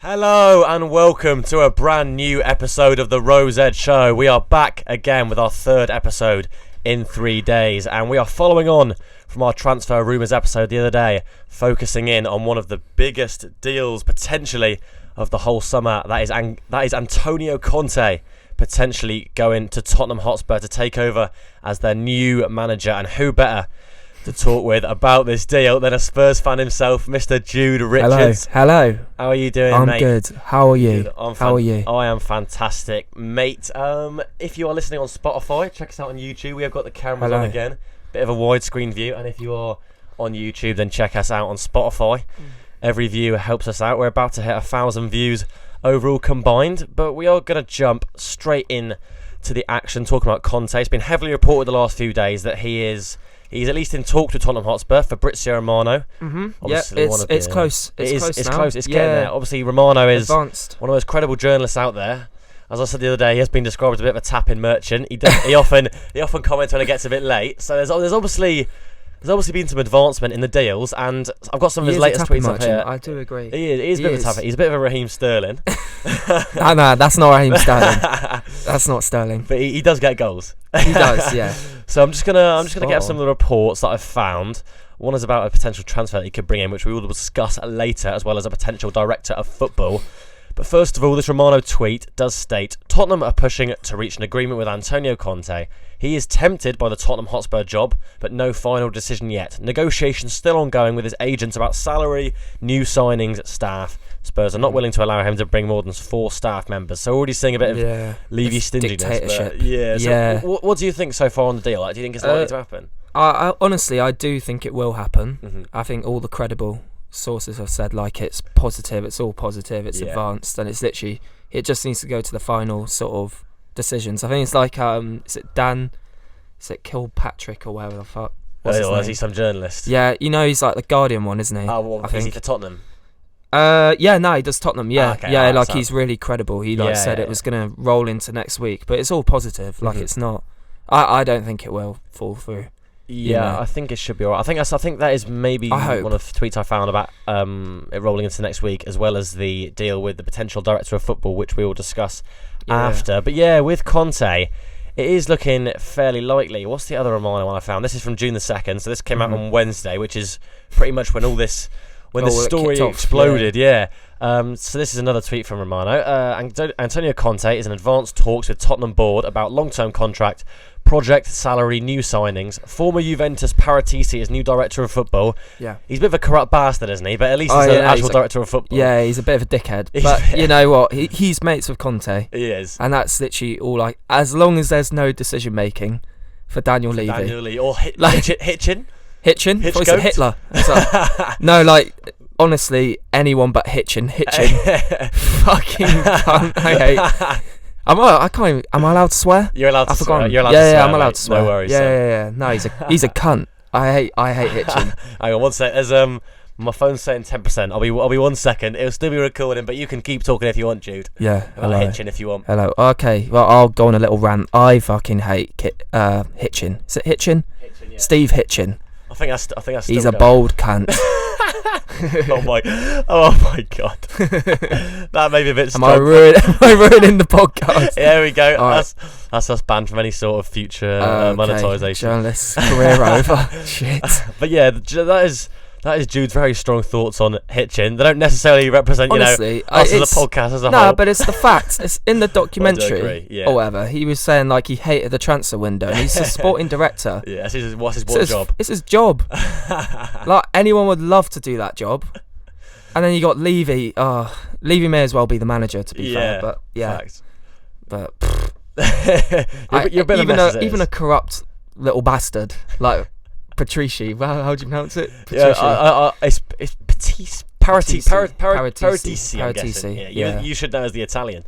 Hello and welcome to a brand new episode of the Rose Edge Show. We are back again with our third episode in 3 days, and we are following on from our transfer rumours episode the other day, focusing in on one of the biggest deals potentially of the whole summer. That is Antonio Conte potentially going to Tottenham Hotspur to take over as their new manager, and who better to talk with about this deal than a Spurs fan himself, Mr. Jude Richards. Hello. How are you doing, I'm mate? good. How are you? How are you? I am fantastic, mate. If you are listening on Spotify, check us out on YouTube. We have got the cameras on again. Bit of a widescreen view. And if you are on YouTube, then check us out on Spotify. Every view helps us out. We're about to hit 1,000 views overall combined. But we are going to jump straight in to the action, talking about Conte. It's been heavily reported the last few days that he's at least in talks with Tottenham Hotspur. Fabrizio Romano. It's close. It's close. It's getting there. Obviously, Romano is advanced. One of the most credible journalists out there. As I said the other day, he has been described as a bit of a tap-in merchant. He often comments when it gets a bit late. So there's obviously been some advancement in the deals, and I've got some of his latest tweets up here. I do agree. He is a bit of a tap-in. He's a bit of a Raheem Sterling. No, that's not Raheem Sterling. That's not Sterling. But he does get goals. He does, yeah. So I'm just gonna get some of the reports that I've found. One is about a potential transfer that he could bring in, which we will discuss later, as well as a potential director of football. But first of all, this Romano tweet does state, Tottenham are pushing to reach an agreement with Antonio Conte. He is tempted by the Tottenham Hotspur job, but no final decision yet. Negotiations still ongoing with his agents about salary, new signings, staff. Spurs are not willing to allow him to bring more than 4 staff members. So already seeing a bit of Levy stinginess. Dictatorship. What do you think so far on the deal? Do you think it's likely to happen? I honestly do think it will happen. Mm-hmm. I think all the credible sources have said it's positive, it's all positive, it's advanced, and it's literally, it just needs to go to the final sort of decisions. I think it's like is it Kilpatrick or whatever the fuck? Is he some journalist? Yeah, he's like the Guardian one, isn't he? Oh, well, I think. Is he for Tottenham? He does Tottenham. He's really credible. He said it was going to roll into next week, but it's all positive. It's not. I don't think it will fall through. Yeah, I think it should be alright. I think that is maybe one of the tweets I found about it rolling into next week, as well as the deal with the potential director of football, which we will discuss after. But yeah, with Conte, it is looking fairly likely. What's the other Romano one I found? This is from June the 2nd, so this came out on Wednesday, which is pretty much when all this story exploded. So this is another tweet from Romano. Antonio Conte is in advanced talks with Tottenham board about long-term contract, project, salary, new signings. Former Juventus Paratisi is new director of football. Yeah, he's a bit of a corrupt bastard, isn't he? But at least he's an actual director of football. Yeah, he's a bit of a dickhead. But you know what? He's mates with Conte. He is, and that's literally all. As long as there's no decision making for Daniel Levy. Daniel Levy or Hitchin. Hitchin? It's like Hitler. No, honestly, anyone but Hitchin. Fucking cunt. I hate. I can't even, am I allowed to swear? You're allowed to swear. You're allowed to swear. Yeah, I'm allowed to swear. No worries. Yeah. No, he's a cunt. I hate Hitchin. Hang on, one sec. There's my phone's saying 10%. I'll be 1 second. It'll still be recording, but you can keep talking if you want, Jude. Yeah. About Hitchin if you want. Hello. Okay. Well, I'll go on a little rant. I fucking hate Hitchin. Is it Hitchin? Hitchin, yeah. Steve Hitchin. I think that's. He's a bold cunt. Oh my god. That may be a bit Am I ruining the podcast? There we go. Right. That's us banned from any sort of future monetisation. Journalist's career over. Shit. But yeah, that is Jude's very strong thoughts on Hitchin. They don't necessarily represent, honestly, us as a podcast as a whole. No, but it's the facts. It's in the documentary yeah. or whatever. He was saying he hated the transfer window, and he's a sporting director. Yeah, what's his job? It's his job. Anyone would love to do that job. And then you got Levy. Levy may as well be the manager, to be fair. But yeah, facts. But you're a bit of a mess even a corrupt little bastard like Patrici. How do you pronounce it? Patrici. It's Paratisi. I'm guessing. Yeah. You should know as the Italian.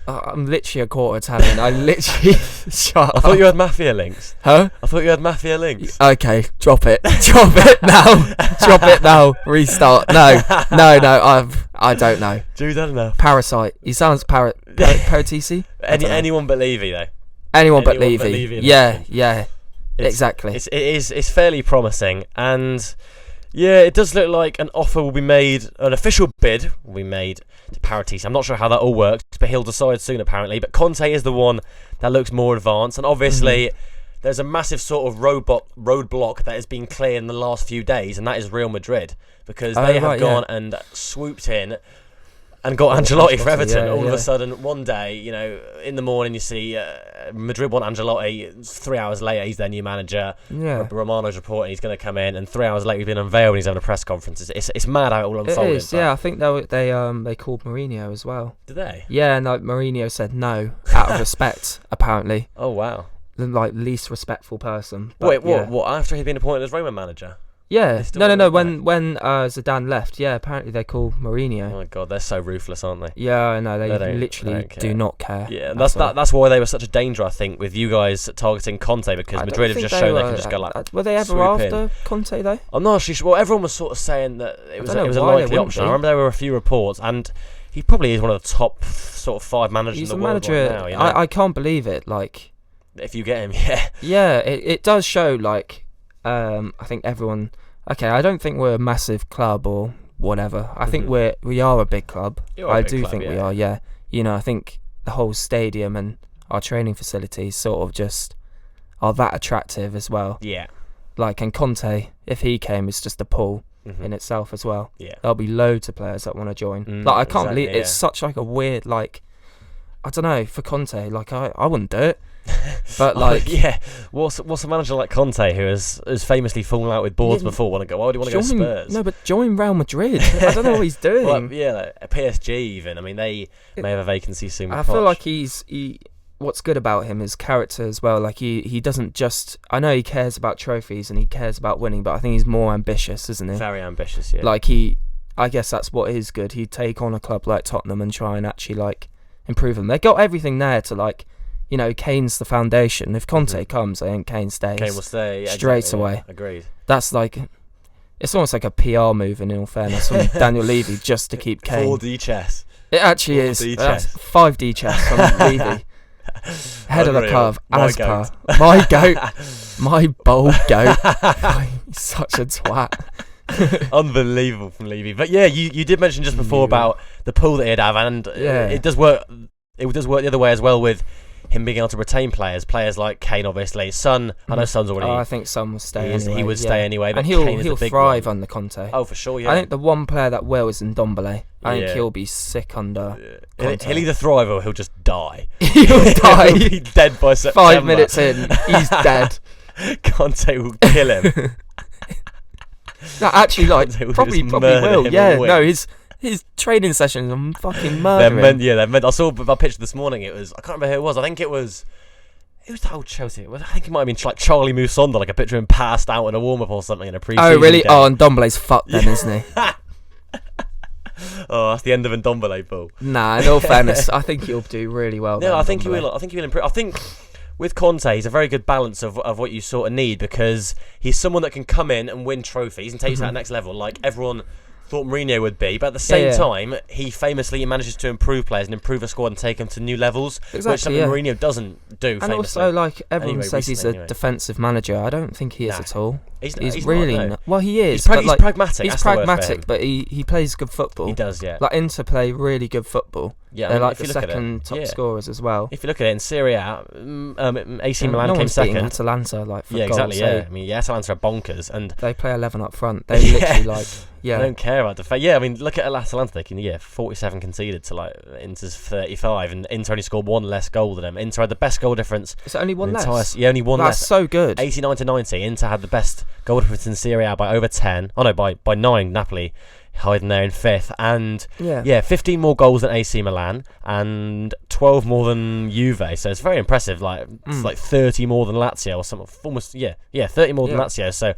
I'm literally a quarter Italian. I literally shut up. I thought you had mafia links. Huh? I thought you had mafia links. Okay, drop it. Drop it now. Restart. No. I don't know. Jude, I don't know. Parasite. He sounds Paratisi. Anyone but Levy though. Anyone but Levy. Yeah. Exactly. It's fairly promising, and Yeah, it does look like an offer will be made, an official bid will be made to Paratici. I'm not sure how that all works, but he'll decide soon apparently. But Conte is the one that looks more advanced, and obviously there's a massive sort of roadblock that has been cleared in the last few days, and that is Real Madrid, because they have gone and swooped in and got Ancelotti for Everton. All of a sudden, one day, in the morning, you see Madrid want Ancelotti. 3 hours later, he's their new manager. Yeah. Romano's reporting he's going to come in, and 3 hours later, he's been unveiled and he's having a press conference. It's mad how it all unfolded. It is, yeah. I think they called Mourinho as well. Did they? Yeah, and Mourinho said no out of respect, apparently. Oh, wow. The least respectful person. But, wait, what? What? After he'd been appointed as Roma manager? Yeah. No. When Zidane left, apparently they called Mourinho. Oh my God, they're so ruthless, aren't they? Yeah, I know. They literally do not care. Yeah, and that's why they were such a danger, I think, with you guys targeting Conte, because Madrid have just shown they can just go like. Were they ever after Conte though? I'm not actually sure. Well, everyone was sort of saying that it was a likely option. I remember there were a few reports, and he probably is one of the top sort of 5 managers in the world right now. I can't believe it. Like, if you get him, yeah. Yeah, it does show. Like, I think everyone. Okay, I don't think we're a massive club or whatever. I think we are a big club. I do think we are. Yeah, I think the whole stadium and our training facilities sort of just are that attractive as well. Yeah. Like, and Conte, if he came, is just a pull in itself as well. Yeah. There'll be loads of players that want to join. Like, I can't believe it's such like a weird, like, I don't know, for Conte, like I wouldn't do it. But like, what's a manager like Conte, who has famously fallen out with boards before, want to go? Why do you want to go Spurs? No, but join Real Madrid. I don't know what he's doing. Well, like PSG even. I mean, they may have a vacancy soon. I feel like he. What's good about him is character as well. Like he doesn't just. I know he cares about trophies and he cares about winning, but I think he's more ambitious, isn't he? Very ambitious, yeah. Like I guess that's what is good. He'd take on a club like Tottenham and try and actually like improve them. They got everything there to like. Kane's the foundation. If Conte comes, I think Kane stays. Kane will stay straight away. Yeah. Agreed. That's like, it's almost like a PR move in all fairness from Daniel Levy just to keep Kane. 4D chess. It actually is. 5D chess from Levy. Head of the curve, as per. My goat. My bold goat. He's such a twat. Unbelievable from Levy. But yeah, you did mention just before about the pull that he'd have, and it does work. It does work the other way as well with him being able to retain players like Kane, obviously. Son, I know Son's already. I think Son will stay anyway. He would stay anyway, but and he'll thrive under Conte. Oh, for sure, yeah. I think the one player that will is Ndombele. I think he'll be sick under Conte. He'll either thrive or he'll just die. He'll die. He'll be dead by September. 5 minutes in, he's dead. Conte will kill him. No, actually, like, probably will. Yeah, no, his training sessions are fucking murdering. They're meant. I saw a picture this morning. I can't remember who it was. I think it was. Who was that old Chelsea? I think it might have been like Charlie Musonda, like a picture of him passed out in a warm up or something in a pre-season. Oh really? Game. Oh, and Ndombele's fucked then, isn't he? Oh, that's the end of Ndombele, Paul. Nah, in all fairness, I think he'll do really well. No, I think he will. I think he will improve. I think with Conte, he's a very good balance of what you sort of need, because he's someone that can come in and win trophies and take you to that next level, like everyone thought Mourinho would be, but at the same time, he famously manages to improve players and improve a squad and take them to new levels, which something Mourinho doesn't do. And also, like, everyone says he's a defensive manager. I don't think he is at all. He's really not. Well, he is. He's pragmatic. He's pragmatic, but he plays good football. He does, yeah. Like, Inter play really good football. Yeah, they're like the second top scorers as well. If you look at it in Serie A, AC Milan came second. Atalanta, like, for exactly. goals, Yeah, I mean, Atalanta are bonkers, and they play 11 up front. They literally like. Yeah. They don't care about defence. Yeah, I mean, look at Atalanta. They can 47 conceded to like Inter's 35, and Inter only scored 1 less goal than them. Inter had the best goal difference. Is it only 1 less? Yeah, only 1 less. That's so good. 89 to 90. Inter had the best goal difference in Serie A by over 10. Oh no, by 9. Napoli hiding there in 5th, and 15 more goals than AC Milan and 12 more than Juve. So it's very impressive. Like it's like 30 more than Lazio or something. Almost 30 more than Lazio. So.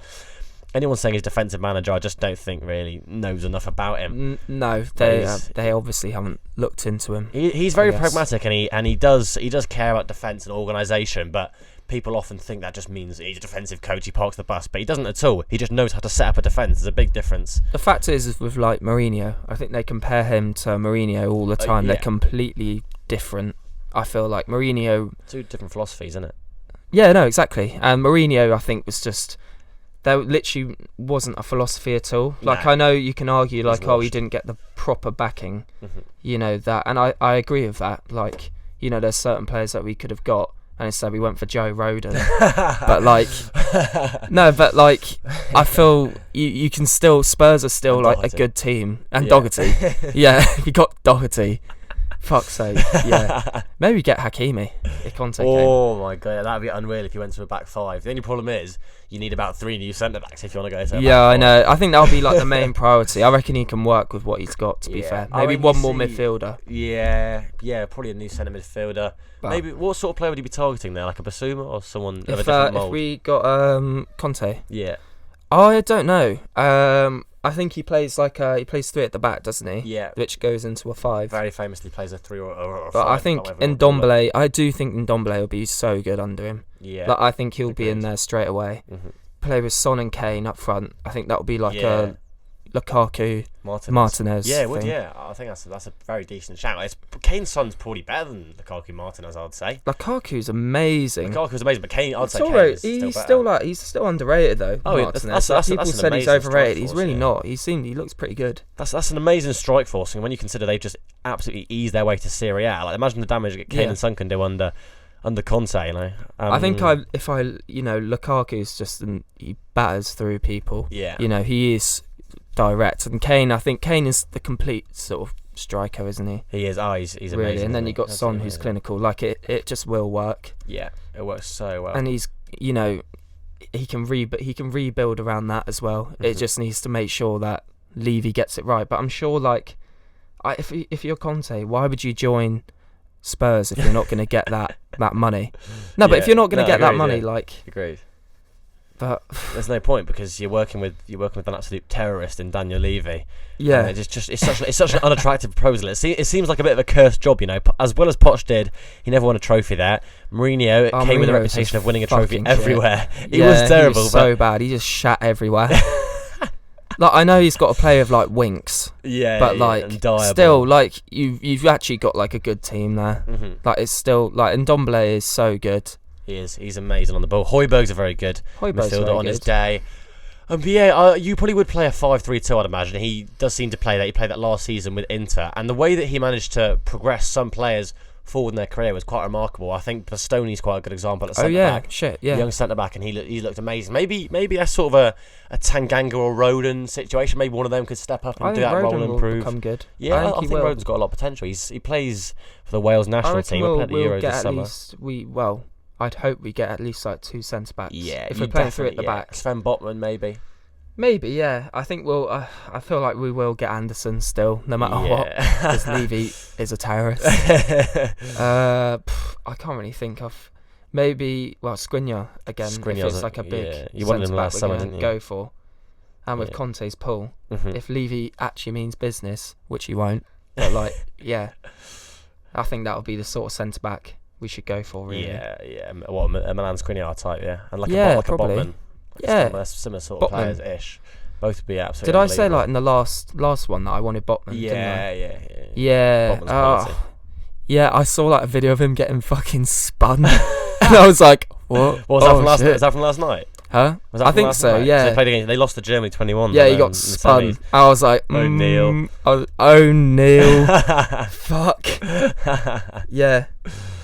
Anyone saying he's defensive manager, I just don't think really knows enough about him. No, they obviously haven't looked into him. He's very pragmatic, and he does care about defence and organisation. But people often think that just means he's a defensive coach. He parks the bus, but he doesn't at all. He just knows how to set up a defence. There's a big difference. The fact is with like Mourinho, I think they compare him to Mourinho all the time. They're completely different. I feel like Mourinho. 2 different philosophies, isn't it? Yeah, no, exactly. And Mourinho, I think, was just. there literally wasn't a philosophy at all. Like, No. I know you can argue, like, washed. he didn't get the proper backing, Mm-hmm. That, and I agree with that. Like, there's certain players that we could have got, and instead we went for Joe Roden. But, like, no, but, like, I feel you can still, Spurs are still, And like, Doherty. a good team. And Yeah. Doherty. Yeah, we got Doherty. Fuck's sake, yeah. Maybe get Hakimi if Conte came. Oh my god, that'd be unreal if you went to a back five. The only problem is you need about 3 new centre backs if you want to go to a Yeah, back I five. know. I think that'll be like the main priority. I reckon he can work with what he's got, to be Yeah. fair. I Maybe mean, one you more see- midfielder. Yeah, probably a new centre midfielder. But Maybe what sort of player would you be targeting there? Like a Basuma or someone of a if different mould? we got Conte, Yeah, I don't know. I think he plays he plays 3 at the back, doesn't he? yeah. Which goes into a 5. Very famously plays a 3 or a 5. But I think Ndombele, I do think Ndombele will be so good under him. Yeah. Like, I think he'll be in Agreed. there straight away. Mm-hmm. Play with Son and Kane up front. I think that will be like Yeah. a Lukaku, Martinez Yeah, it would. thing. Yeah, I think that's a very decent shout. Kane's son's probably better than Lukaku Martinez, I'd say. Lukaku's amazing. Lukaku's amazing, but Kane, I'd It's say Kane alright. is He's still better. he's still underrated though. Oh, yeah, Martinez. that's People an said he's amazing overrated. strike He's force, really yeah. not. He looks pretty good. That's an amazing strike force, and when you consider they've just absolutely eased their way to Serie A, like imagine the damage that Kane Yeah. and Son can do under Conte. I think Lukaku's just he batters through people. Yeah. He is direct, and Kane. I think Kane is the complete sort of striker, isn't he? He is. He's Really, amazing. and then isn't you got he? Son, Absolutely who's amazing. clinical. Like it just will work. Yeah, it works so well. And he's he can rebuild around that as well. It Mhm. just needs to make sure that Levy gets it right. But I'm sure, if you're Conte, why would you join Spurs if you're not going to get that money? No, but if Yeah. you're not going to get that agreed, money, yeah. Agreed. but There's no point because you're working with an absolute terrorist in Daniel Levy. yeah, And it's such an unattractive proposal. It seems like a bit of a cursed job, as well as Poch did. He never won a trophy there. Mourinho came with a Mourinho was reputation of winning a trophy fucking everywhere. He Yeah, was terrible. He was so bad. He just shat everywhere. I know he's got to play with Winks, but and Diable. still, you've actually got a good team there. Mhm. It's still and Ndombele is so good. He is. He's amazing on the ball. Højbjerg's a very good Højbjerg's midfielder very on his good. day. But yeah, you probably would play a 5-3-2, I'd imagine. He does seem to play that. He played that last season with Inter. And the way that he managed to progress some players forward in their career was quite remarkable. I think Bastoni's quite a good example at centre-back. Young centre-back, and he looked amazing. Maybe that's sort of a Tanganga or Roden situation. Maybe one of them could step up and do that role and will improve. become good. Yeah, I think will. Roden's got a lot of potential. He plays for the Wales I national reckon team. He'll play at the we'll Euros get this at summer. least I'd hope we get at least 2 centre backs. Yeah, if you we're playing 3 at the definitely- back. Sven Botman, maybe. Maybe, yeah. I think we'll. I feel like we will get Anderson still, no matter what. Because Levy is a terrorist. I can't really think of. Maybe Skriniar again. Skriniar's if it's a big you wanted him centre-back last we're summer, gonna didn't you? go for. And with Yeah. Conte's pull, Mhm. if Levy actually means business, which he won't, but yeah, I think that'll be the sort of centre back we should go for. Really. Yeah. What a Milan Skriniar type, yeah, and Yeah, a probably. Botman. Yeah. Similar sort of Botman. players ish. Both would be absolutely. Did I say unbelievable. in the last one that I wanted Botman? didn't I? Yeah. Yeah. Botman's quality. Yeah, I saw a video of him getting fucking spun, and I was like, "What? What was that from last? shit. Was that from last night? Huh? Was that I from think last so. night? Yeah. So they played against. They lost to Germany 21. Yeah, he in got the spun. semis. I was like, O'Neil. O'Neil. Fuck. Yeah.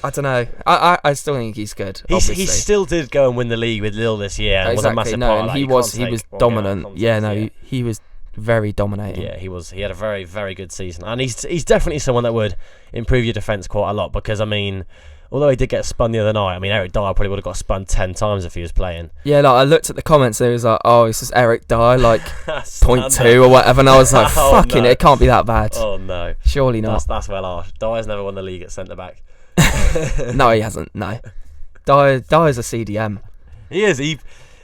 I don't know. I still think he's good. He obviously. still did go and win the league with Lille this year. And was a Exactly. massive No, part of and that. he You was can't take dominant. one game out of Yeah, context, no, he was very dominating. Yeah, he was. He had a very, very good season, and he's definitely someone that would improve your defence quite a lot. Because I mean, although he did get spun the other night, I mean Eric Dyer probably would have got spun 10 times if he was playing. Yeah, I looked at the comments and it was like, "Oh, it's just Eric Dyer, Slander. 0.2 or whatever," and I was like, Oh, "Fucking, no. It can't be that bad." Oh no, Surely not. that's well harsh. Dyer's never won the league at centre back. No, he hasn't. No, Dyer's a CDM. He is.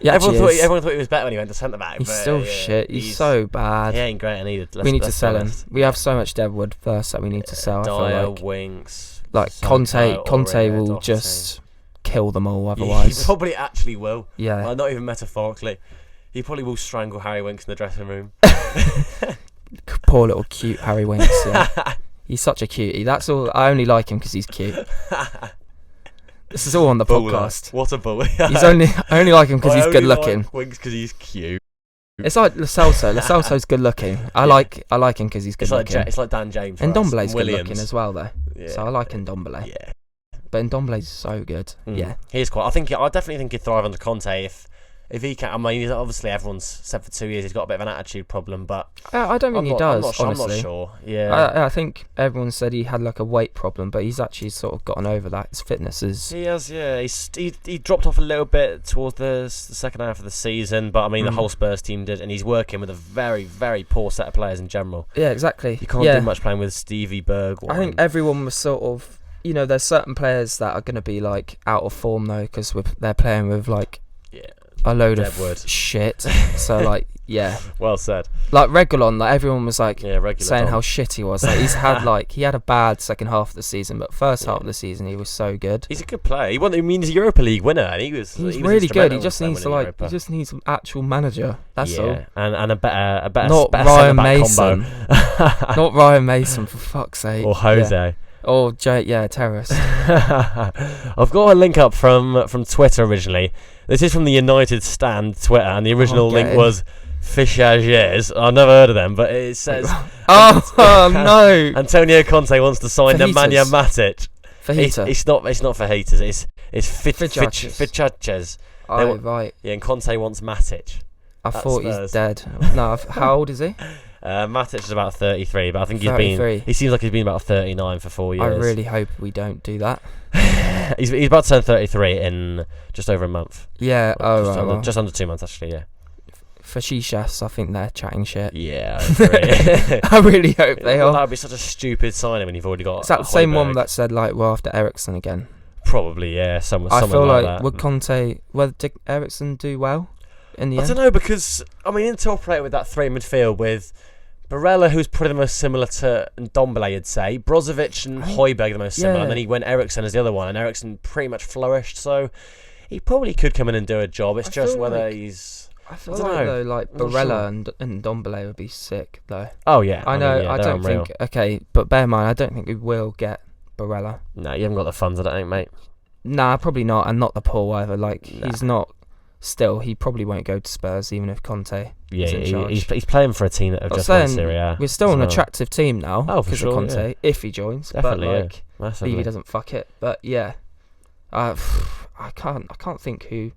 Everyone thought he was better when he went to centre back. He's but, still yeah, shit. He's so bad. He ain't great either. We need to sell him. We have so much Deadwood first that we need to sell. I Dyer, feel Winks. Conte Aurier, will Doherty. just kill them all He otherwise. probably actually will. Yeah. Well, not even metaphorically. He probably will strangle Harry Winks in the dressing room. Poor little cute Harry Winks. Yeah. He's such a cutie. That's all. I only like him because he's cute. This is all on the podcast. What a bully. He's only like him because he's good looking. Winks because he's cute. It's like Lo Celso. Lo Celso's good looking. I like him because he's good looking. It's like Dan James. And Ndombele's good looking as well, though. Yeah. So I like Ndombele. Yeah. But Ndombele's so good. Yeah. He is quite. I definitely think he'd thrive under Conte if he can. I mean, obviously everyone's said for 2 years he's got a bit of an attitude problem, but I don't think he does. I'm not sure. Yeah. I think everyone said he had like a weight problem, but he's actually sort of gotten over that. His fitness is. He has. Yeah. He dropped off a little bit towards the second half of the season, but I mean the whole Spurs team did, and he's working with a very, very poor set of players in general. Yeah, exactly. You can't do much playing with Stevie Bergwijn. I think everyone was sort of. There's certain players that are going to be like out of form though, because they're playing with like. Yeah. A load of shit. So like, yeah. Well said. Like Reguilon, like everyone was like saying how shit he was. Like he had a bad second half of the season, but first half of the season he was so good. He's a good player. He means a Europa League winner, and he was really good. He just needs an actual manager. That's all. And a better not Ryan Mason. Not Ryan Mason, for fuck's sake. Or Jose. Yeah. Or terrorist. I've got a link up from Twitter originally. This is from the United Stand Twitter, and the original link was Fichages. I've never heard of them, but it says no. Antonio Conte wants to sign Nemanja Matic. Fajita. It's not fajitas. It's Fichages. Oh, right. Yeah, and Conte wants Matic. I thought he's dead. No, how old is he? Matic is about 33, but I think he seems like he's been about 39 for 4 years. I really hope we don't do that. he's about to turn 33 in just over a month. Yeah, just under 2 months actually. Yeah. For Shishas, I think they're chatting shit. Yeah, I agree. I really hope they are. That would be such a stupid signing when you've already got. Is that the same one that said like we're after Eriksen again? Probably, yeah. I feel like that. Did Eriksen do well in the end? I don't know, because I mean, Inter operated with that three midfield with Barella, who's probably the most similar to Ndombele, I'd say. Brozovic and Højbjerg the most similar, and then he went Eriksen as the other one, and Eriksen pretty much flourished, so he probably could come in and do a job. It's just whether he's... I feel like Barella and Ndombele would be sick, though. Oh, yeah. I know, I don't think... Okay, but bear in mind, I don't think we will get Barella. No, you haven't got the funds, I don't think, mate. Nah, probably not, and not the pull either. Like, he's not... Still, he probably won't go to Spurs, even if Conte is in charge. He's playing for a team that have just won Serie A. We're still an attractive team now because of Conte, if he joins. Definitely, but Levy doesn't fuck it. But yeah, I can't think who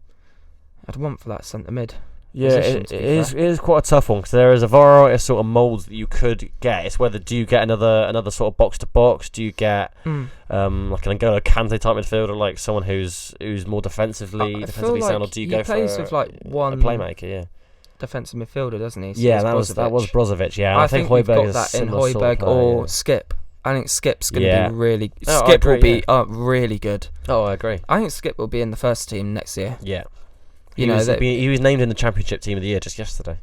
I'd want for that centre mid. Yeah, it is quite a tough one, because there is a variety of sort of moulds that you could get. It's whether do you get another sort of box to box, do you get like an N'Golo Kante type midfielder, like someone who's more defensively sound, or do you go for with like one playmaker? Yeah, defensive midfielder, doesn't he? So yeah, that was Brozovic. Yeah, I think Højbjerg is that in Højbjerg or Skip. I think Skip's going to be really. Skip will be really good. Oh, I agree. I think Skip will be in the first team next year. Yeah. He was named in the Championship Team of the Year just yesterday.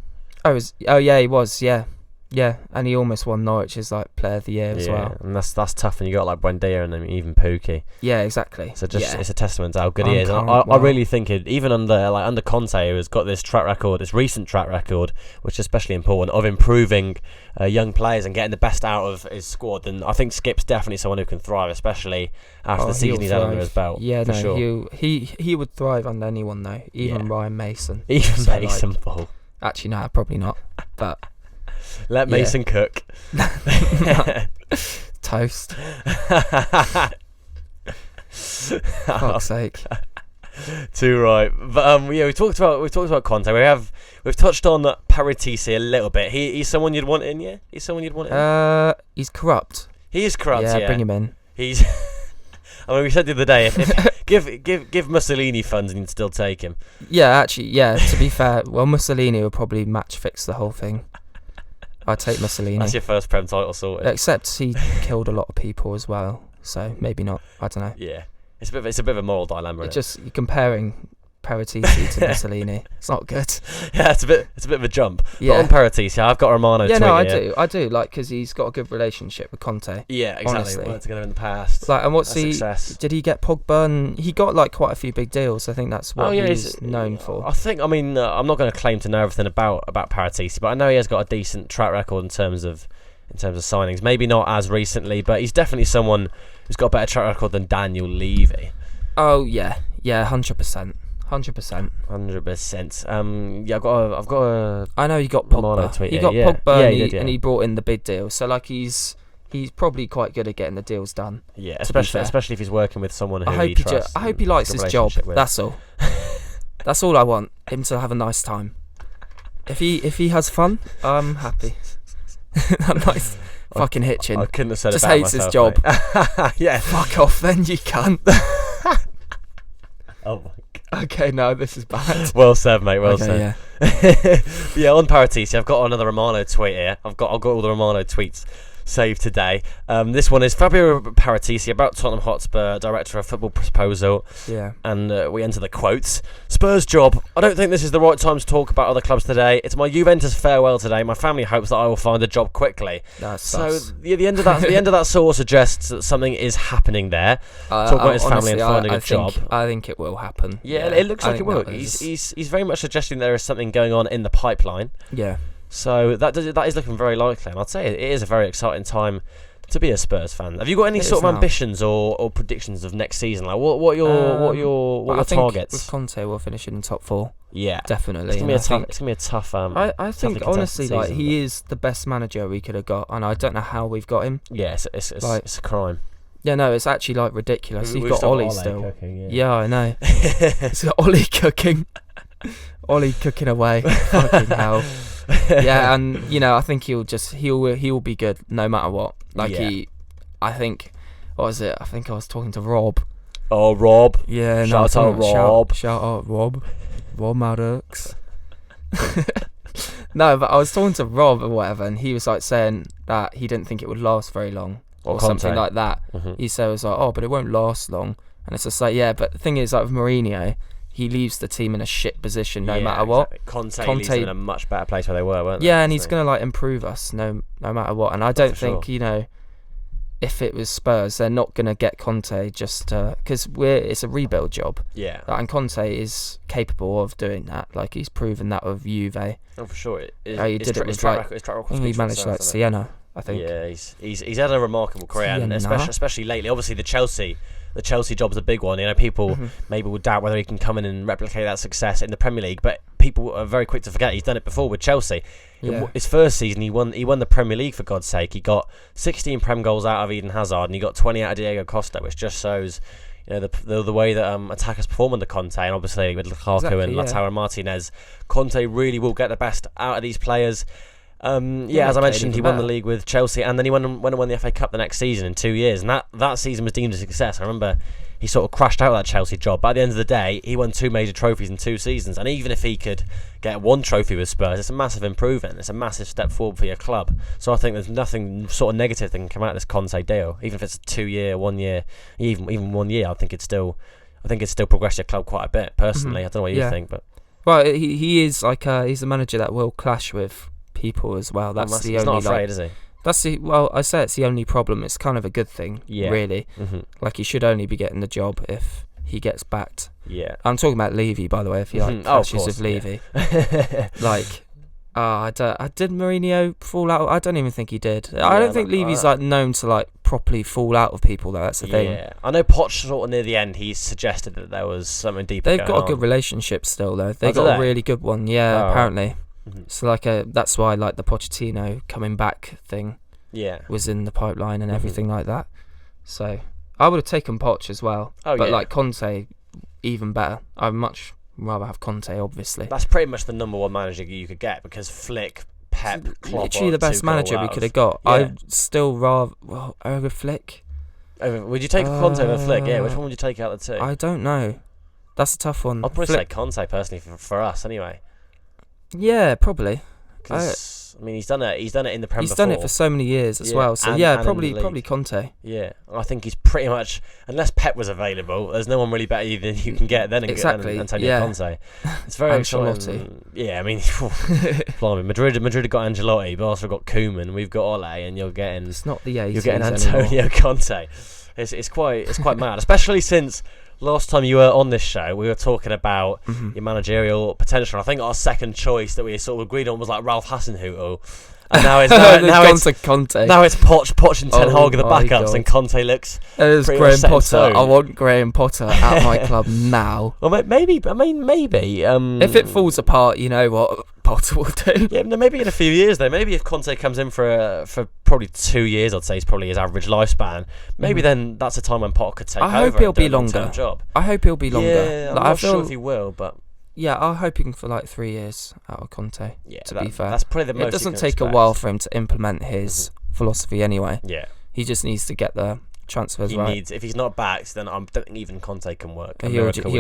Oh yeah, he was. Yeah, and he almost won Norwich's like Player of the Year as well. And that's tough when you got like Buendia and even Pukki. Yeah, exactly. So it's a testament to how good he is. And I really think even under Conte, who has got this recent track record, which is especially important, of improving young players and getting the best out of his squad. And I think Skip's definitely someone who can thrive, especially after the season he's had under his belt. Yeah, sure. He would thrive under anyone though, even Ryan Mason. Even Mason Ball. Actually, no, probably not. But. Let Mason cook. Toast. Fuck's sake. Too right. But we talked about Conte. We've touched on Paratici a little bit. He's someone you'd want in, yeah? He's someone you'd want in? He's corrupt. He is corrupt, yeah. Bring him in. He's I mean, we said the other day, if give Mussolini funds and you'd still take him. Yeah, actually, yeah, to be fair, well, Mussolini would probably match fix the whole thing. I'd take Mussolini. That's your first Prem title sorted. Except he killed a lot of people as well, so maybe not. I don't know. Yeah, it's a bit of a moral dilemma. You're comparing Paratici to Mussolini. It's not good. Yeah, it's a bit of a jump. Yeah. But on Paratici, I've got Romano. Yeah, no, I do. Like, because he's got a good relationship with Conte. Yeah, exactly. Honestly. Worked together in the past. Like, and what's success. Did he get Pogba? And he got like quite a few big deals. I think that's what he's known for. I mean, I'm not going to claim to know everything about Paratici, but I know he has got a decent track record in terms of signings. Maybe not as recently, but he's definitely someone who's got a better track record than Daniel Levy. Oh yeah, 100%. 100%. 100%. Yeah, I've got a. I know he got Pogba. Tweet He here. got Yeah. Pogba, Yeah, and he brought in the big deal. So like he's probably quite good at getting the deals done. Yeah, especially if he's working with someone who I he trusts. I hope he likes his job. That's all. That's all I want. Him to have a nice time. If he has fun, I'm happy. That nice fucking hitching. I couldn't have said just it better hates myself, his job. Yeah. Fuck off, then you can't. Oh my. Okay, no, this is bad. Well said, mate. Well said. Yeah. Yeah, on Paratisi, I've got another Romano tweet here. I've got all the Romano tweets saved today. This one is Fabio Paratisi about Tottenham Hotspur, director of football proposal. Yeah. And we enter the quotes. Spurs job. I don't think this is the right time to talk about other clubs today. It's my Juventus farewell today. My family hopes that I will find a job quickly. So the end of that sort of suggests that something is happening there. Talk about his family and finding a job. I think it will happen. Yeah, it looks like it will. He's very much suggesting there is something going on in the pipeline. Yeah. So that is looking very likely, and I'd say it is a very exciting time to be a Spurs fan. Have you got any sort of ambitions or predictions of next season? Like what are your targets? With Conte, we'll finish in the top 4. Yeah, definitely. It's gonna be a tough. I think honestly, like he is the best manager we could have got, and I don't know how we've got him. Yeah, it's a crime. Yeah, no, it's actually like ridiculous. You've got Ollie still. Cooking, yeah, I know. It's got Ollie cooking. Ollie cooking away. Fucking hell. Yeah, and I think he'll be good no matter what. I think what was it? I think I was talking to Rob. Oh, Rob. Yeah, shout out Rob. Shout out Rob. Rob Maddox. No, but I was talking to Rob or whatever, and he was like saying that he didn't think it would last very long or something like that. Mm-hmm. He said it was like, oh, but it won't last long, and it's just like, yeah, but the thing is, like with Mourinho, he leaves the team in a shit position no matter what. Conte leaves them in a much better place where they were, weren't they? Yeah, and he's going to like improve us no matter what. And I don't think, if it was Spurs, they're not going to get Conte just because it's a rebuild job. Yeah. And Conte is capable of doing that. Like he's proven that with Juve. Oh, for sure. He did it with he managed like Sienna, I think. Yeah, he's had a remarkable career, and especially lately. Obviously, the Chelsea job's a big one. People maybe will doubt whether he can come in and replicate that success in the Premier League, but people are very quick to forget he's done it before with Chelsea. Yeah. His first season, he won the Premier League, for God's sake. He got 16 Prem goals out of Eden Hazard, and he got 20 out of Diego Costa, which just shows the way that attackers perform under Conte, and obviously with Lukaku and Lautaro and Martinez, Conte really will get the best out of these players. As I mentioned, he won the league with Chelsea, and then he went and won the FA Cup the next season in 2 years, and that season was deemed a success. I remember he sort of crashed out of that Chelsea job, but at the end of the day, he won 2 major trophies in 2 seasons, and even if he could get 1 trophy with Spurs, it's a massive improvement. It's a massive step forward for your club. So I think there's nothing sort of negative that can come out of this Conte deal, even if it's a 2 year, 1 year, even 1 year. I think it's still progressed your club quite a bit. Personally, I don't know what you think, but well, he is like he's a manager that will clash with people as well. That's the only. He's not afraid, is he? That's I say it's the only problem. It's kind of a good thing, really. Mm-hmm. Like he should only be getting the job if he gets backed. Yeah, I'm talking about Levy, by the way. If you like clashes with Levy, did Mourinho fall out? I don't even think he did. I don't think Levy's like known to like properly fall out with people though. That's the thing. Yeah, I know Poch sort of near the end he suggested that there was something deeper. They've got a good relationship still though. They've got a really good one. Yeah, apparently. Right. Mm-hmm. So that's why like the Pochettino coming back thing was in the pipeline and everything like that. So I would have taken Poch as well. But like Conte, even better. I'd much rather have Conte, obviously. That's pretty much the number 1 manager you could get, because Flick, Pep, Klopp, literally the best manager we could have got. I'd still rather over Flick. Would you take Conte over Flick? Yeah, which one would you take out of the 2? I don't know. That's a tough one. I'd probably say Conte personally for us anyway. Yeah, probably. Because he's done it in the Premier. He's done it for so many years as well. So probably Conte. Yeah, I think he's pretty much, unless Pep was available, there's no one really better than you can get then. Exactly. Antonio Conte. It's very exciting. Yeah, blimey, Madrid have got Ancelotti, Barcelona got Koeman, we've got Ole, and you're getting. It's not the 80s. You're getting Antonio Conte. It's quite mad, especially since. Last time you were on this show, we were talking about your managerial potential. I think our second choice that we sort of agreed on was like Ralph Hasenhüttl. And now it's Conte. Now it's Poch and Ten Hag are the backups, God. and Conte looks. There's Graham Potter. I want Graham Potter at my club now. Well, maybe. I mean, maybe. If it falls apart, you know what Potter will do. Yeah, maybe in a few years though. Maybe if Conte comes in for probably 2 years, I'd say is probably his average lifespan. Maybe then that's a time when Potter could take over. I hope he'll be longer. Job. I hope he'll be longer. Yeah, I'm not sure if he will, but. Yeah, I'm hoping for like 3 years out of Conte. Yeah, to be fair, that's probably the most. It doesn't take a while for him to implement his philosophy anyway. Yeah, he just needs to get the transfers right. If he's not back, then I don't think even Conte can work. He'll leave straight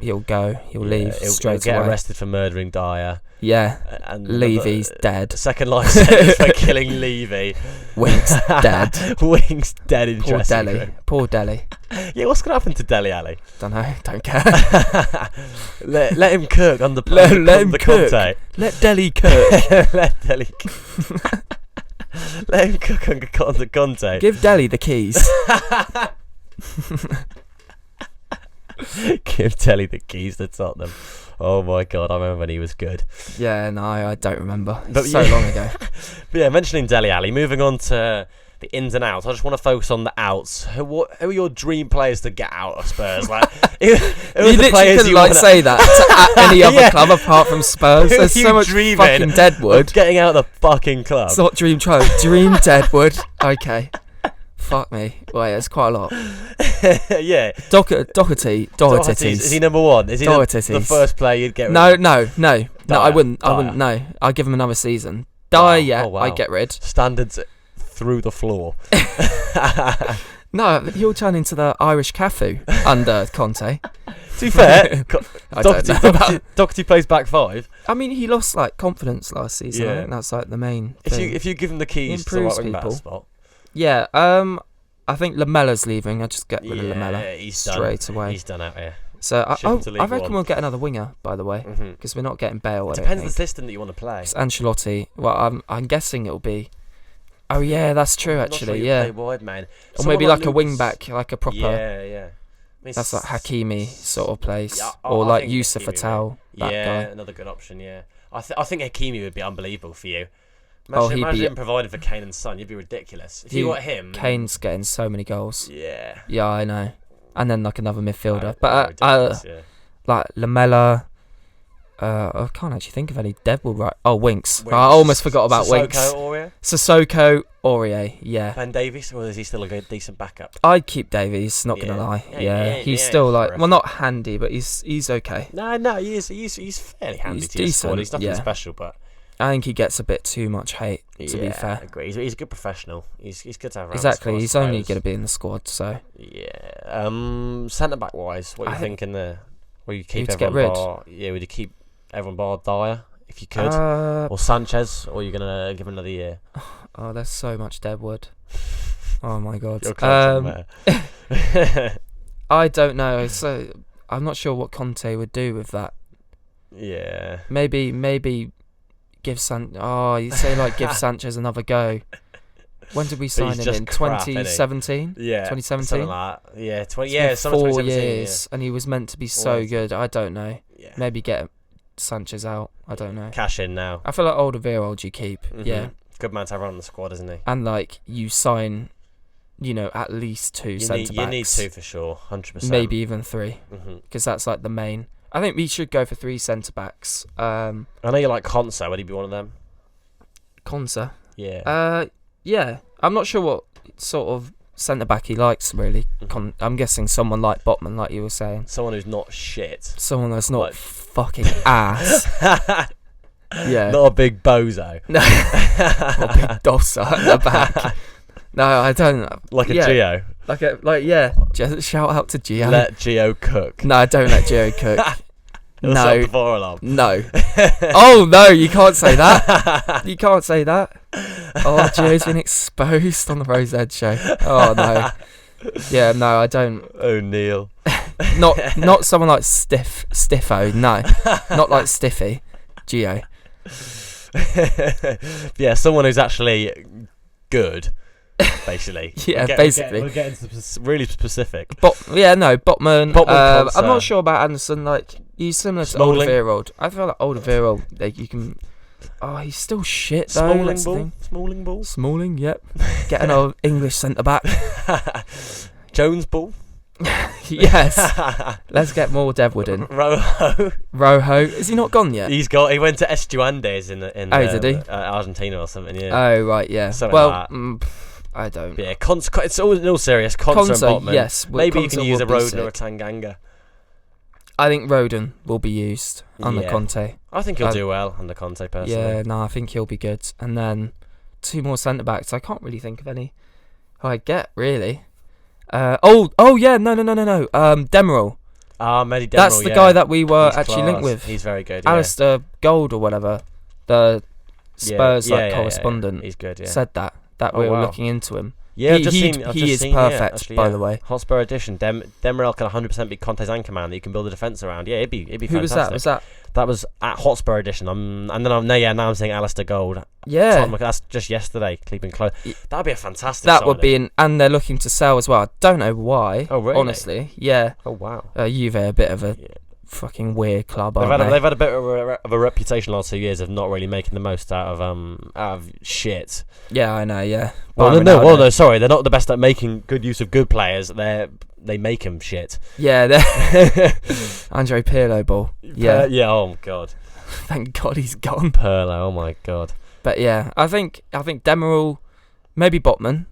He'll away. Get arrested for murdering Dyer. Yeah, and Levy's dead. Second life sentence for killing Levy. Winks dead. Winks dead in dressing room. Poor Dele. Yeah, what's going to happen to Dele Alli? Don't know. Don't care. let him cook on the let him cook. Conte. Let Dele cook. Let Dele cook. Let him cook on the Conte. Give Dele the keys. Give Dele the keys to Tottenham. Oh my God, I remember when he was good. Yeah, no, I don't remember. It's so long ago. But yeah, mentioning Dele Alli, moving on to the ins and outs. I just want to focus on the outs. Who are your dream players to get out of Spurs? Like, who you literally couldn't say that to any other club apart from Spurs. There's so much fucking Deadwood. Getting out of the fucking club. It's not Dream Deadwood. Okay. Fuck me. Wait, it's quite a lot. Yeah. Doherty. Is he number one? Is he the first player you'd get rid of? No, I wouldn't. No, I'd give him another season. Dyer, wow. I'd get rid. Standards through the floor. No, he'll turn into the Irish Cafu under Conte. To be fair, Doherty plays back five. I mean, he lost like confidence last season. Yeah. I think that's like the main thing. If you give him the keys to the right wing back spot. Yeah, I think Lamella's leaving. I just get rid of Lamella straight away. He's done out here. So I reckon we'll get another winger, by the way, because we're not getting Bale. Depends on the system that you want to play. It's Ancelotti. Well, I'm guessing it'll be. Oh yeah, that's true. Actually, play wide, man. Or maybe like a wing back, like a proper. Yeah. That's like Hakimi sort of place, or like Yusuf Attal. That guy. Another good option. Yeah, I think Hakimi would be unbelievable for you. Imagine him provided for Kane and Son. You'd be ridiculous. If you got him, Kane's getting so many goals. Yeah. Yeah, I know. And then like another midfielder, but like Lamella. I can't actually think of any Deadwood right. Oh, Winks. I almost forgot about Winks. Sissoko, Aurier. Yeah. Ben Davies, or is he still a good, decent backup? I'd keep Davies. Not gonna lie. Yeah, he's still like not handy, but he's okay. No, he's fairly handy. He's decent. He's nothing special, but. I think he gets a bit too much hate, to be fair. I agree. He's a good professional. He's good to have around. Exactly. The squad, he's only going to be in the squad, so. Yeah. Centre back wise, what are you thinking there? Will you keep everyone bar? Yeah, would you keep everyone bar Dyer if you could, or Sanchez, or are you gonna give him another year? Oh, there's so much Deadwood. Oh my God. I don't know. So I'm not sure what Conte would do with that. Yeah. Maybe. Give give Sanchez another go. When did we sign him in? 2017? Yeah. 2017? Something like that. Yeah, 4 years, and he was meant to be so good. I don't know. Yeah. Maybe get Sanchez out. I don't know. Cash in now. I feel like Alderweireld you keep. Yeah. Good man to have on the squad, isn't he? And like you sign, at least 2 centre backs. You need 2 for sure, 100%. Maybe even 3, because that's like the main. I think we should go for 3 centre backs. I know you like Konsa. Would he be one of them? Konsa? Yeah. Yeah. I'm not sure what sort of centre back he likes really. I'm guessing someone like Botman, like you were saying. Someone who's not shit. Someone that's not fucking ass. Yeah. Not a big bozo. No. Or a big dosser at the back. No, I don't. Like a Gio. Just shout out to Gio. Let Gio cook. No, don't let Gio cook. No. The fire alarm. No. Oh no, you can't say that. You can't say that. Oh, Gio's been exposed on the Rose Ed show. Oh no. Yeah, no, I don't. O'Neill. Not someone like Stiffo. No, not like Stiffy. Gio. Yeah, someone who's actually good. Basically, basically, we're getting really specific. Botman. I'm not sure about Anderson. Like he's similar to Alderweireld. I feel like Alderweireld, you can Oh, he's still shit though. Smalling ball. Smalling, yep. Get an old English centre back. Jones ball. Yes. Let's get more Devwood in. Rojo. Is he not gone yet? He went to Estudiantes in did he? Argentina or something. Yeah. Oh right, yeah. Something well, like I don't. Yeah, it's all in all serious. Konsa and Botman. Yes. Maybe you can use a Roden or a Tanganga. I think Roden will be used under Conte. I think he'll do well under Conte personally. Yeah, no, I think he'll be good. And then 2 more centre backs. I can't really think of any who I'd get really. No. Demiral. Mehdi Demiral. That's the guy that we were actually class. linked with. He's very good. Yeah. Alistair Gold or whatever, the Spurs correspondent. He's good. Yeah. Said that we were looking into him. Yeah, he is perfect. By the way, Hotspur edition. Demiral can 100% be Conte's anchor man that you can build a defence around. Yeah, it'd be fantastic. Who was that? Was that? That was at Hotspur edition. Now I'm saying Alistair Gold. Yeah, that's just yesterday. Keeping close. That'd be a fantastic. That would be and they're looking to sell as well. I don't know why. Oh really? Honestly, yeah. Oh wow. Juve a bit of a fucking weird club. They've had a bit of a reputation the last 2 years of not really making the most out of shit. Yeah, I know. Yeah. No. Sorry, they're not the best at making good use of good players. They make them shit. Yeah, Andre Pirlo ball. Yeah. Oh god. Thank God he's gone. Pirlo. Oh my god. But yeah, I think Demiral, maybe Botman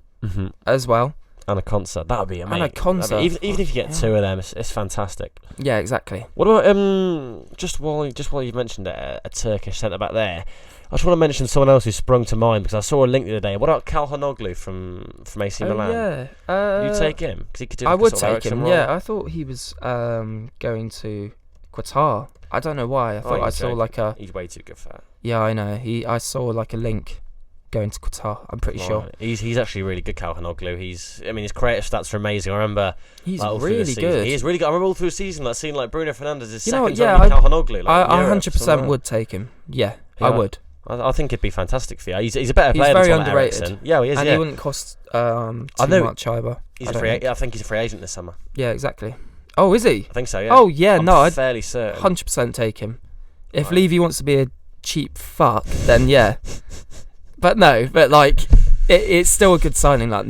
as well. And a concert. That would be amazing. And a concert. Even if you get 2 of them, it's fantastic. Yeah, exactly. What about just while you've mentioned a Turkish centre back there, I just want to mention someone else who sprung to mind because I saw a link the other day. What about Calhanoglu from AC Milan? Yeah. You take him because he could do. I would take him. Role. Yeah, I thought he was going to Qatar. I don't know why. I thought I saw joking. He's way too good for that. Yeah, I know. I saw like a link going to Qatar. I'm pretty sure. He's actually really good, Calhanoglu. His creative stats are amazing. I remember he's really good. He is really good. I remember all through the season, seeing like Bruno Fernandes is second to Calhanoglu. I 100% would take him. Yeah, I would. I think it'd be fantastic for you. He's a better player than Tom Eriksen. Yeah, he is. And he wouldn't cost too much either. I think he's a free agent this summer. Yeah, exactly. Oh, is he? I think so. Yeah. Oh yeah, I'm fairly certain. 100% take him. If Levy wants to be a cheap fuck, then yeah. But like, it's still a good signing. Like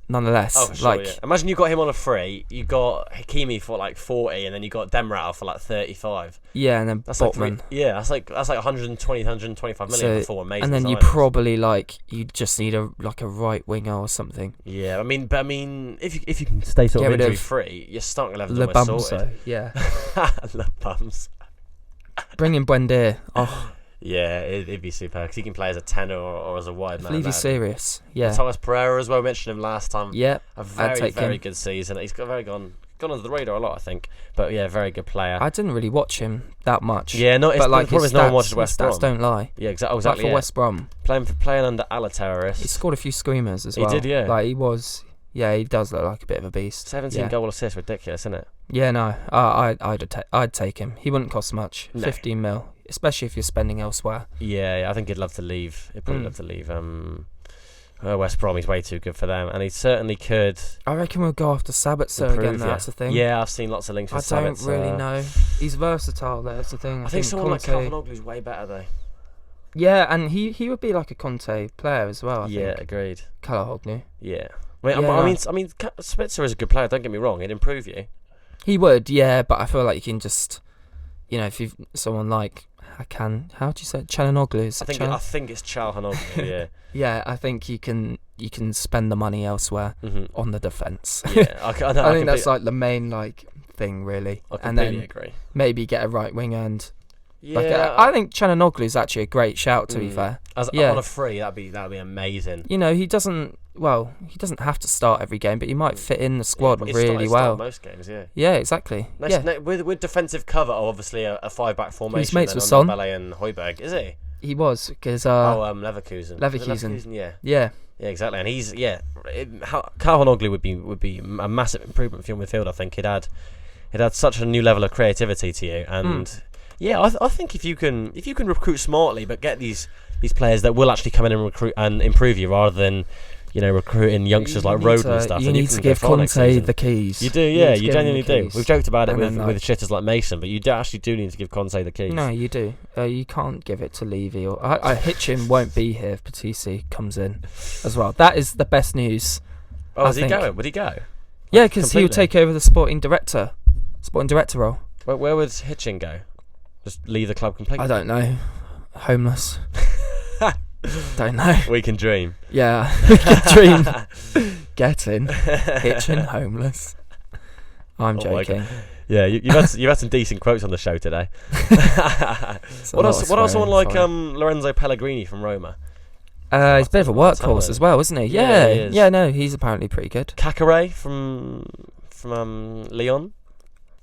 nonetheless. Oh, sure, like, yeah. Imagine you got him on a free. You got Hakimi for like 40, and then you got Demiral for like 35. Yeah, and then that's Botman. That's like 120, 125 million before amazing. And then signings. you probably you just need a right winger or something. Yeah, I mean, if you can stay sort of injury free, you're starting to level almost sorted. Yeah. Le Bums. Bring in Buendia. Oh. Yeah, it'd be super because he can play as a 10 or as a wide man. Levy's serious. Yeah. Thomas Pereira as well. We mentioned him last time. Yeah. A very good season. He's got gone under the radar a lot, I think. But yeah, very good player. I didn't really watch him that much. Yeah, no, it's but like his stats, no one watches West Brom. Stats don't lie. Yeah, exactly. Like for West Brom, playing under Allah terrorists. He scored a few screamers as well. He did, yeah. Like he was. Yeah, he does look like a bit of a beast. 17 goal assists, ridiculous, isn't it? Yeah, no, I'd take him. He wouldn't cost much. No. 15 mil, especially if you're spending elsewhere. Yeah, I think he'd love to leave. He'd probably love to leave. West Brom, he's way too good for them, and he certainly could. I reckon we'll go after Sabitzer again. That's the thing. Yeah, I've seen lots of links with Sabitzer. I don't really know. He's versatile. That's the thing. I think someone like Calhanoglu's way better though. Yeah, and he would be like a Conte player as well. I think. Agreed. Calhanoglu. Yeah. I mean, Spitzer is a good player. Don't get me wrong; he'd improve you. He would, yeah, but I feel like you can just, if you've someone like how do you say it? Calhanoglu? I think it's Calhanoglu. Yeah. Yeah, I think you can spend the money elsewhere on the defence. Yeah, I think that's like the main thing really. I completely agree. Maybe get a right wing and. Yeah, I think Calhanoglu is actually a great shout. To be fair, on a free, that'd be amazing. He doesn't have to start every game, but he might fit in the squad really well. Most games, yeah. Yeah, exactly. With defensive cover, obviously a 5-back formation. He's mates with Son. Ballet and Højbjerg, is he? He was because Leverkusen. Leverkusen, yeah. Yeah, exactly. And he's Calhanoglu would be a massive improvement for your midfield. I think he'd add such a new level of creativity to you and. Yeah, I think if you can recruit smartly, but get these players that will actually come in and recruit and improve you, rather than recruiting youngsters like Roden and stuff. You need to give Conte the keys. You do, yeah, you genuinely do. We've joked about it with shitters like Mason, but you actually do need to give Conte the keys. No, you do. You can't give it to Levy or Hitchin won't be here if Patisi comes in as well. That is the best news. Oh, is he going? Would he go? Yeah, because he'll take over the sporting director role. Where would Hitchin go? Just leave the club completely? I don't know. Homeless. Don't know. We can dream. Yeah, we can dream. Getting Hitchin homeless. I'm joking. Yeah, you've had some decent quotes on the show today. What else? Someone like Lorenzo Pellegrini from Roma. He's a bit of a workhorse as well, isn't he? Yeah. No, he's apparently pretty good. Kakare from Lyon.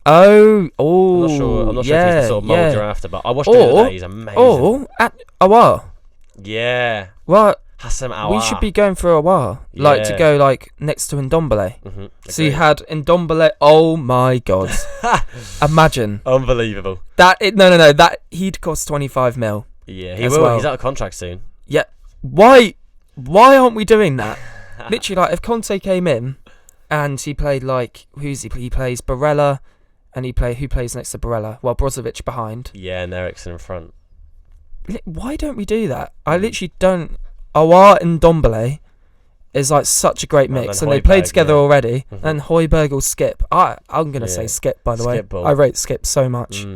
I'm not sure if he's the sort of mould you're after, but I watched him the other day. He's amazing. Awar. Yeah. What? Hassam Awar. We should be going for Awar, to go next to Ndombele. Mm-hmm. So you had Ndombele. Oh my God! Imagine. Unbelievable. That he'd cost 25 mil. Yeah, he will. Well. He's out of contract soon. Yeah. Why aren't we doing that? Literally, if Conte came in and he played he plays Barella, and who plays next to Barella? Well, Brozovic behind. Yeah, and Eriksen in front. Why don't we do that? I literally don't. Awar and Ndombele is such a great mix, and they played together already. Mm-hmm. And Højbjerg will Skip. I'm gonna say Skip, by the way. Ball. I rate Skip so much.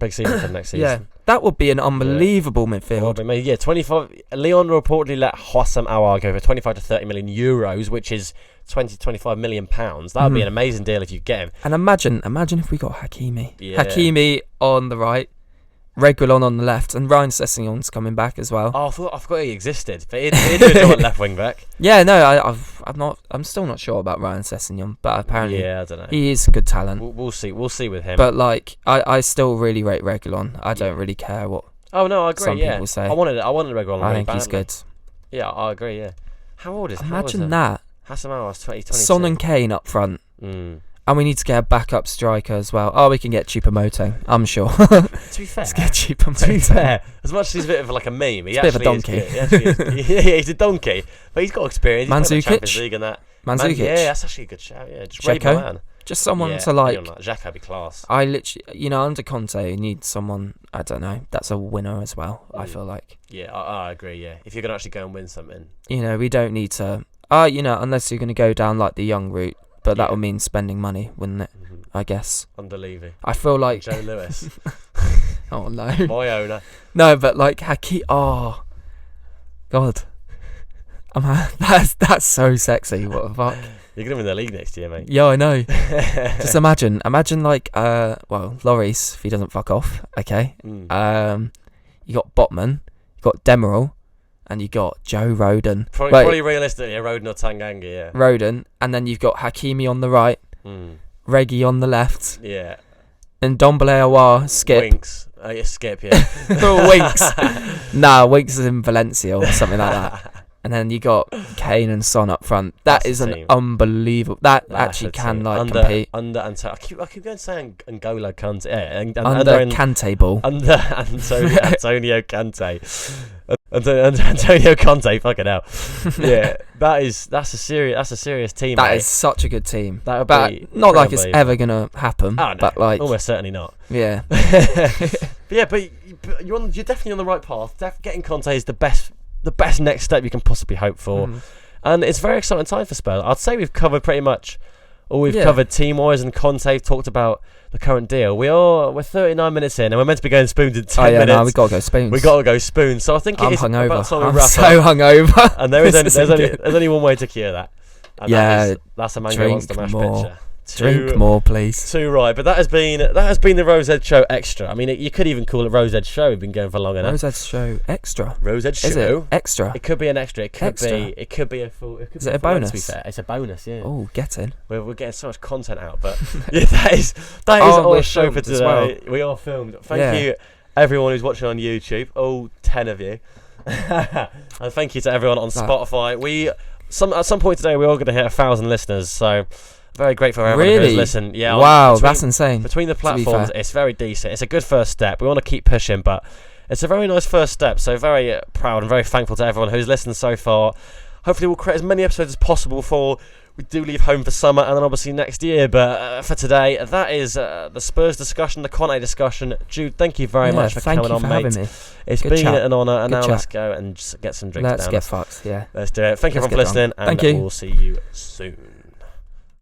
Big season for next season. Yeah, that would be an unbelievable midfield. Well, yeah, 25. Leon reportedly let Hassam Awar go for 25 to 30 million euros, which is 20 to 25 million pounds. That would be an amazing deal if you get him. And imagine if we got Hakimi. Yeah. Hakimi on the right, Reguilon on the left, and Ryan Sessegnon's coming back as well. Oh, I forgot he existed. But he did a left wing back. Yeah, no, I'm still not sure about Ryan Sessegnon, but apparently, I don't know. He is a good talent. We'll see with him. But I still really rate Reguilon. I don't really care what. Oh no, I agree. Some people say. I wanted Reguilon. I think he's good. Yeah, I agree. Yeah. How old is? Imagine that. Hassam Awar's 22. Son and Kane up front. And we need to get a backup striker as well. Oh, we can get Choupo-Moting, I'm sure. To be fair, let's get Choupo-Moting. To be fair, as much as he's a bit of a meme, he's a bit of a donkey. He's a donkey, but he's got experience. Mandzukic? Champions League and that. Mandzukic? Yeah, that's actually a good shout. Yeah, just Ray man. Just someone to Xhaka would be class. I literally, under Conte, you need someone, I don't know, that's a winner as well, I feel like. Yeah, I agree, yeah. If you're going to actually go and win something. We don't need to, unless you're going to go down the young route. But that would mean spending money, wouldn't it? Mm-hmm. I guess. Under Levy. I feel like Joe Lewis. Oh no. My owner. No, but Haki. Oh, God. That's so sexy. What the fuck? You're gonna win the league next year, mate. Yeah, I know. Just imagine Lloris if he doesn't fuck off. Okay. You got Botman, you got Demiral. And you got Joe Roden. Probably realistically, Roden or Tanganga, yeah. Roden, and then you've got Hakimi on the right, Reggie on the left, yeah, and Ndombele Awar, Skip. Winks. Oh, yeah, Skip, yeah. Winks. Nah, Winks is in Valencia or something like that. And then you got Kane and Son up front. That's an unbelievable. That's actually can compete. Under I keep going to say N'Golo Kante. Yeah, under Kante ball. Under Antonio Conte. Antonio Conte, fucking hell. Yeah, that's a serious team. That is such a good team. That would be not like it's ever gonna happen. Oh, no, but almost certainly not. Yeah. but you're definitely on the right path. Getting Conte is the best next step you can possibly hope for, and it's a very exciting time for Spurs. I'd say we've covered pretty much all we've covered team-wise, and Conte talked about the current deal. We're 39 minutes in, and we're meant to be going spoons in 10 minutes. No, we gotta go spoons. We gotta go spoons. So I think it is hungover. About time we I'm wrap so up. hungover. And there's only one way to cure that. And that's a man who wants to mash picture. Drink more, please. Too right, but that has been the Rose Ed Show Extra. I mean, you could even call it Rose Ed Show. We've been going for long enough. Rose Ed Show Extra. Rose Ed Show. Is it extra? It could be an extra. It could be a full. Is it a bonus? To be fair, it's a bonus. Yeah. Oh, get in. We're getting so much content out, but yeah, that is our show for today. Well. We are filmed. Thank you, everyone who's watching on YouTube. All 10 of you, and thank you to everyone on Spotify. At some point today, we're all going to hit 1,000 listeners. So. Very grateful for everyone who's listened. Yeah, wow, that's insane. Between the platforms, it's very decent. It's a good first step. We want to keep pushing, but it's a very nice first step. So very proud and very thankful to everyone who's listened so far. hopefully we'll create as many episodes as possible before we do leave home for summer, and then obviously next year. But for today, that is the Spurs discussion, the Conte discussion. Jude, thank you very much for coming on, mate. Having me. It's Good been chat. an honour, and Good now chat. let's go and just get some drinks down. Let's get fucked, yeah. Let's do it. Thank you Let's everyone for get listening, done. and Thank you. we'll see you soon.